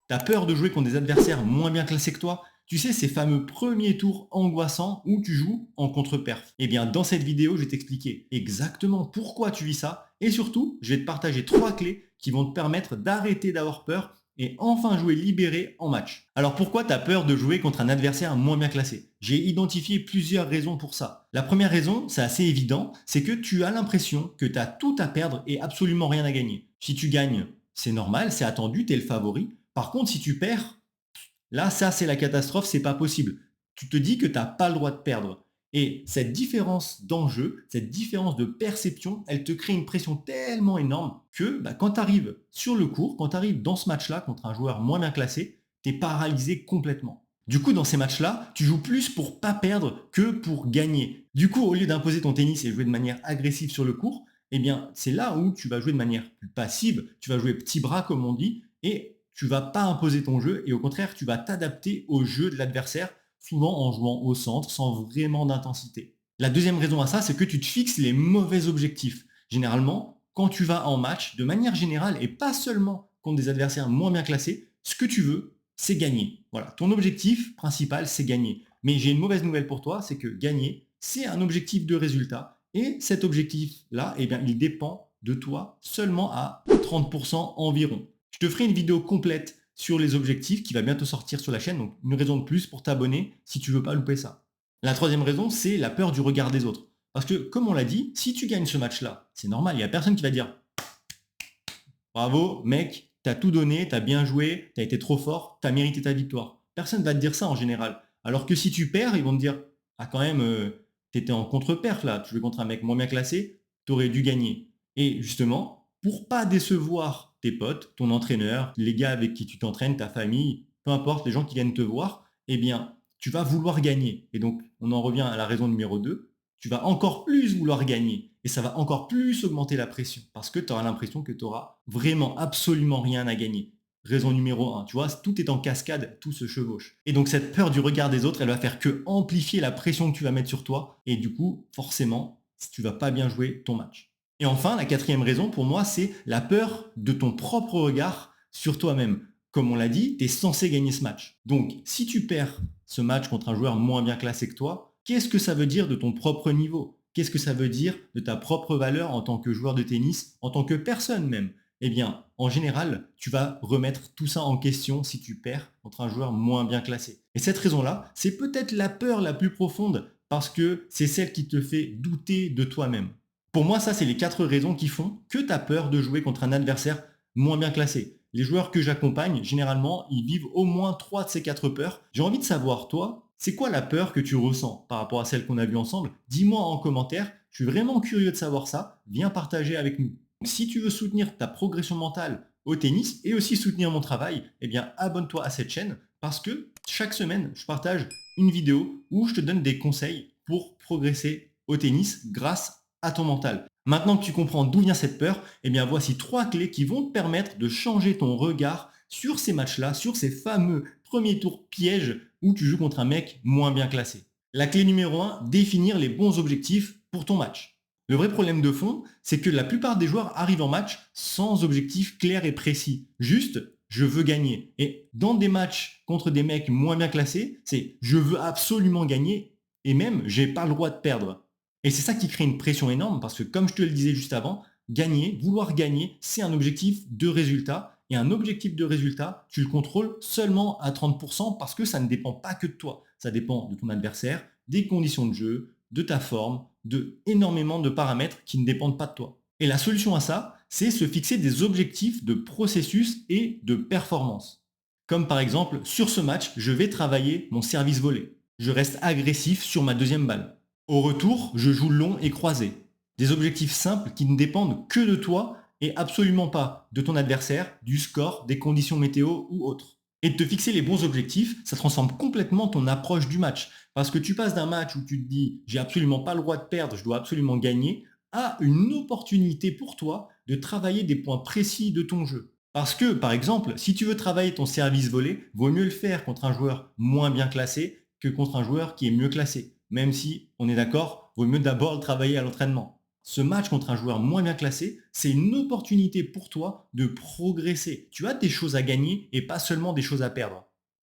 T'as peur de jouer contre des adversaires moins bien classés que toi? Tu sais, ces fameux premiers tours angoissants où tu joues en contre-perf. Eh bien, dans cette vidéo, je vais t'expliquer exactement pourquoi tu vis ça et surtout, je vais te partager 3 clés qui vont te permettre d'arrêter d'avoir peur et enfin jouer libéré en match. Alors pourquoi tu as peur de jouer contre un adversaire moins bien classé? J'ai identifié plusieurs raisons pour ça. La première raison, c'est assez évident, c'est que tu as l'impression que tu as tout à perdre et absolument rien à gagner. Si tu gagnes, c'est normal, c'est attendu, tu es le favori. Par contre, si tu perds, là, ça, c'est la catastrophe, c'est pas possible. Tu te dis que tu n'as pas le droit de perdre. Et cette différence d'enjeu, cette différence de perception, elle te crée une pression tellement énorme que quand tu arrives sur le court, quand tu arrives dans ce match-là contre un joueur moins bien classé, tu es paralysé complètement. Du coup, dans ces matchs-là, tu joues plus pour pas perdre que pour gagner. Du coup, au lieu d'imposer ton tennis et jouer de manière agressive sur le court, eh bien, c'est là où tu vas jouer de manière plus passive, tu vas jouer petit bras comme on dit, et tu vas pas imposer ton jeu et au contraire, tu vas t'adapter au jeu de l'adversaire, souvent en jouant au centre sans vraiment d'intensité. La deuxième raison à ça, c'est que tu te fixes les mauvais objectifs. Généralement, quand tu vas en match, de manière générale et pas seulement contre des adversaires moins bien classés, ce que tu veux, c'est gagner. Voilà, ton objectif principal, c'est gagner. Mais j'ai une mauvaise nouvelle pour toi, c'est que gagner, c'est un objectif de résultat. Et cet objectif-là, eh bien, il dépend de toi seulement à 30% environ. Je te ferai une vidéo complète sur les objectifs qui va bientôt sortir sur la chaîne, donc une raison de plus pour t'abonner si tu veux pas louper ça. La troisième raison, c'est la peur du regard des autres. Parce que, comme on l'a dit, si tu gagnes ce match-là, c'est normal, il n'y a personne qui va dire bravo, mec, t'as tout donné, t'as bien joué, t'as été trop fort, t'as mérité ta victoire. Personne va te dire ça en général. Alors que si tu perds, ils vont te dire ah quand même, t'étais en contre-perf là, tu jouais contre un mec moins bien classé, t'aurais dû gagner. Et justement, pour pas décevoir tes potes, ton entraîneur, les gars avec qui tu t'entraînes, ta famille, peu importe les gens qui viennent te voir, eh bien, tu vas vouloir gagner. Et donc, on en revient à la raison numéro 2, tu vas encore plus vouloir gagner et ça va encore plus augmenter la pression parce que tu auras l'impression que tu auras vraiment absolument rien à gagner. Raison numéro 1, tu vois, tout est en cascade, tout se chevauche. Et donc cette peur du regard des autres, elle va faire que amplifier la pression que tu vas mettre sur toi et du coup, forcément, tu vas pas bien jouer ton match. Et enfin, la quatrième raison pour moi, c'est la peur de ton propre regard sur toi-même. Comme on l'a dit, tu es censé gagner ce match. Donc, si tu perds ce match contre un joueur moins bien classé que toi, qu'est-ce que ça veut dire de ton propre niveau? Qu'est-ce que ça veut dire de ta propre valeur en tant que joueur de tennis, en tant que personne même? Eh bien, en général, tu vas remettre tout ça en question si tu perds contre un joueur moins bien classé. Et cette raison-là, c'est peut-être la peur la plus profonde parce que c'est celle qui te fait douter de toi-même. Pour moi, ça, c'est les 4 raisons qui font que tu as peur de jouer contre un adversaire moins bien classé. Les joueurs que j'accompagne, généralement, ils vivent au moins 3 de ces 4 peurs. J'ai envie de savoir, toi, c'est quoi la peur que tu ressens par rapport à celle qu'on a vue ensemble? Dis-moi en commentaire, je suis vraiment curieux de savoir ça. Viens partager avec nous. Si tu veux soutenir ta progression mentale au tennis et aussi soutenir mon travail, eh bien abonne-toi à cette chaîne parce que chaque semaine, je partage une vidéo où je te donne des conseils pour progresser au tennis grâce à ton mental. Maintenant que tu comprends d'où vient cette peur, eh bien voici 3 clés qui vont te permettre de changer ton regard sur ces matchs-là, sur ces fameux premiers tours pièges où tu joues contre un mec moins bien classé. La clé numéro 1, définir les bons objectifs pour ton match. Le vrai problème de fond, c'est que la plupart des joueurs arrivent en match sans objectif clair et précis. Juste, je veux gagner. Et dans des matchs contre des mecs moins bien classés, c'est je veux absolument gagner et même j'ai pas le droit de perdre. Et c'est ça qui crée une pression énorme parce que comme je te le disais juste avant, gagner, vouloir gagner, c'est un objectif de résultat. Et un objectif de résultat, tu le contrôles seulement à 30% parce que ça ne dépend pas que de toi. Ça dépend de ton adversaire, des conditions de jeu, de ta forme, de énormément de paramètres qui ne dépendent pas de toi. Et la solution à ça, c'est se fixer des objectifs de processus et de performance. Comme par exemple, sur ce match, je vais travailler mon service volé. Je reste agressif sur ma deuxième balle. Au retour, je joue long et croisé. Des objectifs simples qui ne dépendent que de toi et absolument pas de ton adversaire, du score, des conditions météo ou autres. Et de te fixer les bons objectifs, ça transforme complètement ton approche du match. Parce que tu passes d'un match où tu te dis j'ai absolument pas le droit de perdre, je dois absolument gagner, à une opportunité pour toi de travailler des points précis de ton jeu. Parce que, par exemple, si tu veux travailler ton service volé, vaut mieux le faire contre un joueur moins bien classé que contre un joueur qui est mieux classé. Même si, on est d'accord, vaut mieux d'abord le travailler à l'entraînement. Ce match contre un joueur moins bien classé, c'est une opportunité pour toi de progresser. Tu as des choses à gagner et pas seulement des choses à perdre.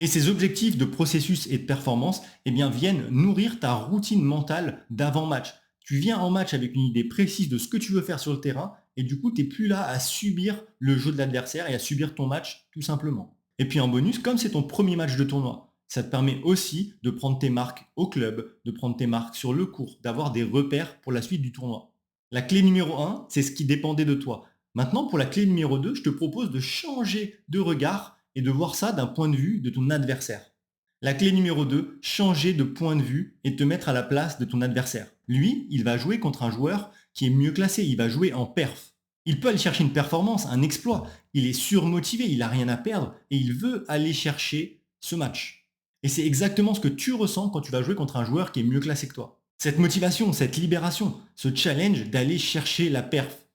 Et ces objectifs de processus et de performance viennent nourrir ta routine mentale d'avant-match. Tu viens en match avec une idée précise de ce que tu veux faire sur le terrain et du coup, tu n'es plus là à subir le jeu de l'adversaire et à subir ton match tout simplement. Et puis en bonus, comme c'est ton premier match de tournoi, ça te permet aussi de prendre tes marques au club, de prendre tes marques sur le court, d'avoir des repères pour la suite du tournoi. La clé numéro 1, c'est ce qui dépendait de toi. Maintenant, pour la clé numéro 2, je te propose de changer de regard et de voir ça d'un point de vue de ton adversaire. La clé numéro 2, changer de point de vue et te mettre à la place de ton adversaire. Lui, il va jouer contre un joueur qui est mieux classé, il va jouer en perf. Il peut aller chercher une performance, un exploit. Il est surmotivé, il n'a rien à perdre et il veut aller chercher ce match. Et c'est exactement ce que tu ressens quand tu vas jouer contre un joueur qui est mieux classé que toi. Cette motivation, cette libération, ce challenge d'aller chercher la perf.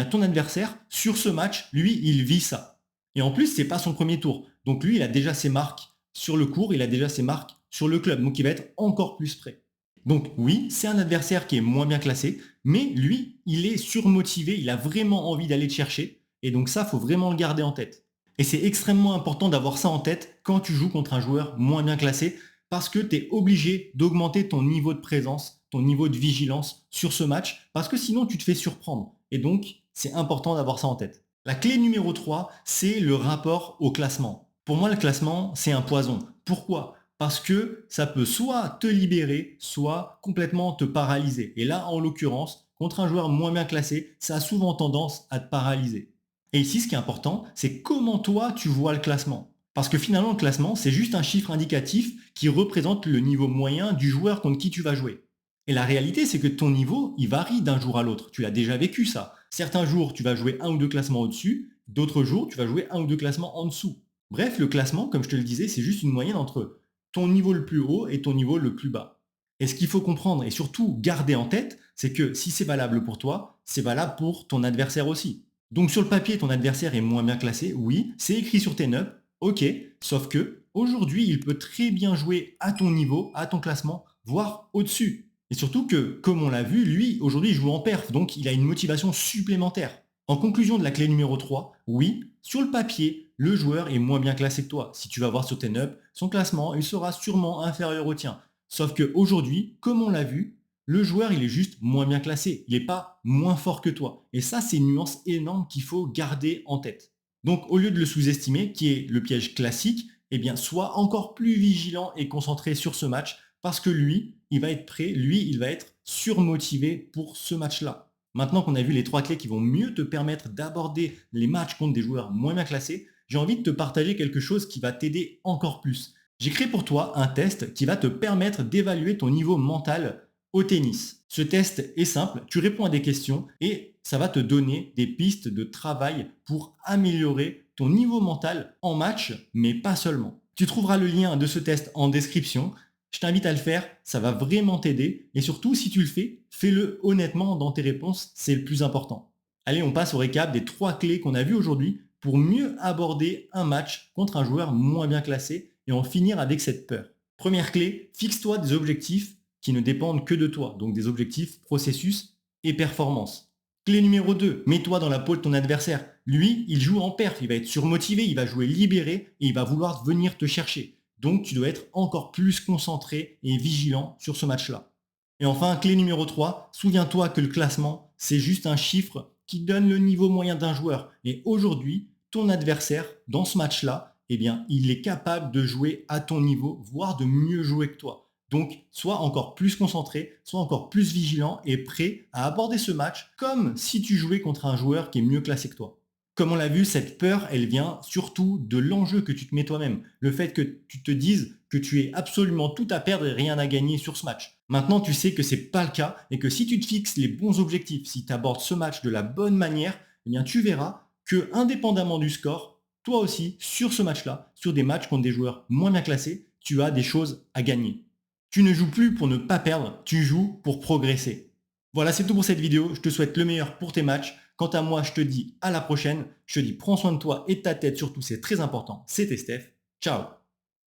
Ton adversaire, sur ce match, lui, il vit ça. Et en plus, c'est pas son premier tour. Donc lui, il a déjà ses marques sur le court, il a déjà ses marques sur le club. Donc il va être encore plus prêt. Donc oui, c'est un adversaire qui est moins bien classé, mais lui, il est surmotivé, il a vraiment envie d'aller le chercher. Et donc ça, faut vraiment le garder en tête. Et c'est extrêmement important d'avoir ça en tête quand tu joues contre un joueur moins bien classé, parce que tu es obligé d'augmenter ton niveau de présence, ton niveau de vigilance sur ce match, parce que sinon tu te fais surprendre. Et donc, c'est important d'avoir ça en tête. La clé numéro 3, c'est le rapport au classement. Pour moi, le classement, c'est un poison. Pourquoi ? Parce que ça peut soit te libérer, soit complètement te paralyser. Et là, en l'occurrence, contre un joueur moins bien classé, ça a souvent tendance à te paralyser. Et ici, ce qui est important, c'est comment toi, tu vois le classement. Parce que finalement, le classement, c'est juste un chiffre indicatif qui représente le niveau moyen du joueur contre qui tu vas jouer. Et la réalité, c'est que ton niveau, il varie d'un jour à l'autre. Tu l'as déjà vécu, ça. Certains jours, tu vas jouer un ou deux classements au-dessus. D'autres jours, tu vas jouer un ou deux classements en dessous. Bref, le classement, comme je te le disais, c'est juste une moyenne entre ton niveau le plus haut et ton niveau le plus bas. Et ce qu'il faut comprendre et surtout garder en tête, c'est que si c'est valable pour toi, c'est valable pour ton adversaire aussi. Donc sur le papier, ton adversaire est moins bien classé, oui, c'est écrit sur tes notes, ok, sauf que aujourd'hui, il peut très bien jouer à ton niveau, à ton classement, voire au-dessus. Et surtout que, comme on l'a vu, lui, aujourd'hui, il joue en perf, donc il a une motivation supplémentaire. En conclusion de la clé numéro 3, oui, sur le papier, le joueur est moins bien classé que toi. Si tu vas voir sur tes notes, son classement, il sera sûrement inférieur au tien. Sauf qu'aujourd'hui, comme on l'a vu, le joueur, il est juste moins bien classé. Il n'est pas moins fort que toi. Et ça, c'est une nuance énorme qu'il faut garder en tête. Donc, au lieu de le sous-estimer, qui est le piège classique, sois encore plus vigilant et concentré sur ce match parce que lui, il va être prêt, lui, il va être surmotivé pour ce match-là. Maintenant qu'on a vu les 3 clés qui vont mieux te permettre d'aborder les matchs contre des joueurs moins bien classés, j'ai envie de te partager quelque chose qui va t'aider encore plus. J'ai créé pour toi un test qui va te permettre d'évaluer ton niveau mental au tennis. Ce test est simple, tu réponds à des questions et ça va te donner des pistes de travail pour améliorer ton niveau mental en match, mais pas seulement. Tu trouveras le lien de ce test en description. Je t'invite à le faire, ça va vraiment t'aider. Et surtout, si tu le fais, fais-le honnêtement dans tes réponses, c'est le plus important. Allez, on passe au récap des 3 clés qu'on a vues aujourd'hui pour mieux aborder un match contre un joueur moins bien classé et en finir avec cette peur. Première clé, fixe-toi des objectifs qui ne dépendent que de toi, donc des objectifs, processus et performance. Clé numéro 2, mets-toi dans la peau de ton adversaire. Lui, il joue en perf, il va être surmotivé, il va jouer libéré et il va vouloir venir te chercher. Donc tu dois être encore plus concentré et vigilant sur ce match-là. Et enfin, clé numéro 3, souviens-toi que le classement, c'est juste un chiffre qui donne le niveau moyen d'un joueur. Et aujourd'hui, ton adversaire, dans ce match-là, il est capable de jouer à ton niveau, voire de mieux jouer que toi. Donc, sois encore plus concentré, sois encore plus vigilant et prêt à aborder ce match comme si tu jouais contre un joueur qui est mieux classé que toi. Comme on l'a vu, cette peur, elle vient surtout de l'enjeu que tu te mets toi-même. Le fait que tu te dises que tu es absolument tout à perdre et rien à gagner sur ce match. Maintenant, tu sais que c'est pas le cas et que si tu te fixes les bons objectifs, si tu abordes ce match de la bonne manière, tu verras que indépendamment du score, toi aussi, sur ce match-là, sur des matchs contre des joueurs moins bien classés, tu as des choses à gagner. Tu ne joues plus pour ne pas perdre, tu joues pour progresser. Voilà, c'est tout pour cette vidéo. Je te souhaite le meilleur pour tes matchs. Quant à moi, je te dis à la prochaine. Je te dis prends soin de toi et de ta tête surtout, c'est très important. C'était Steph. Ciao.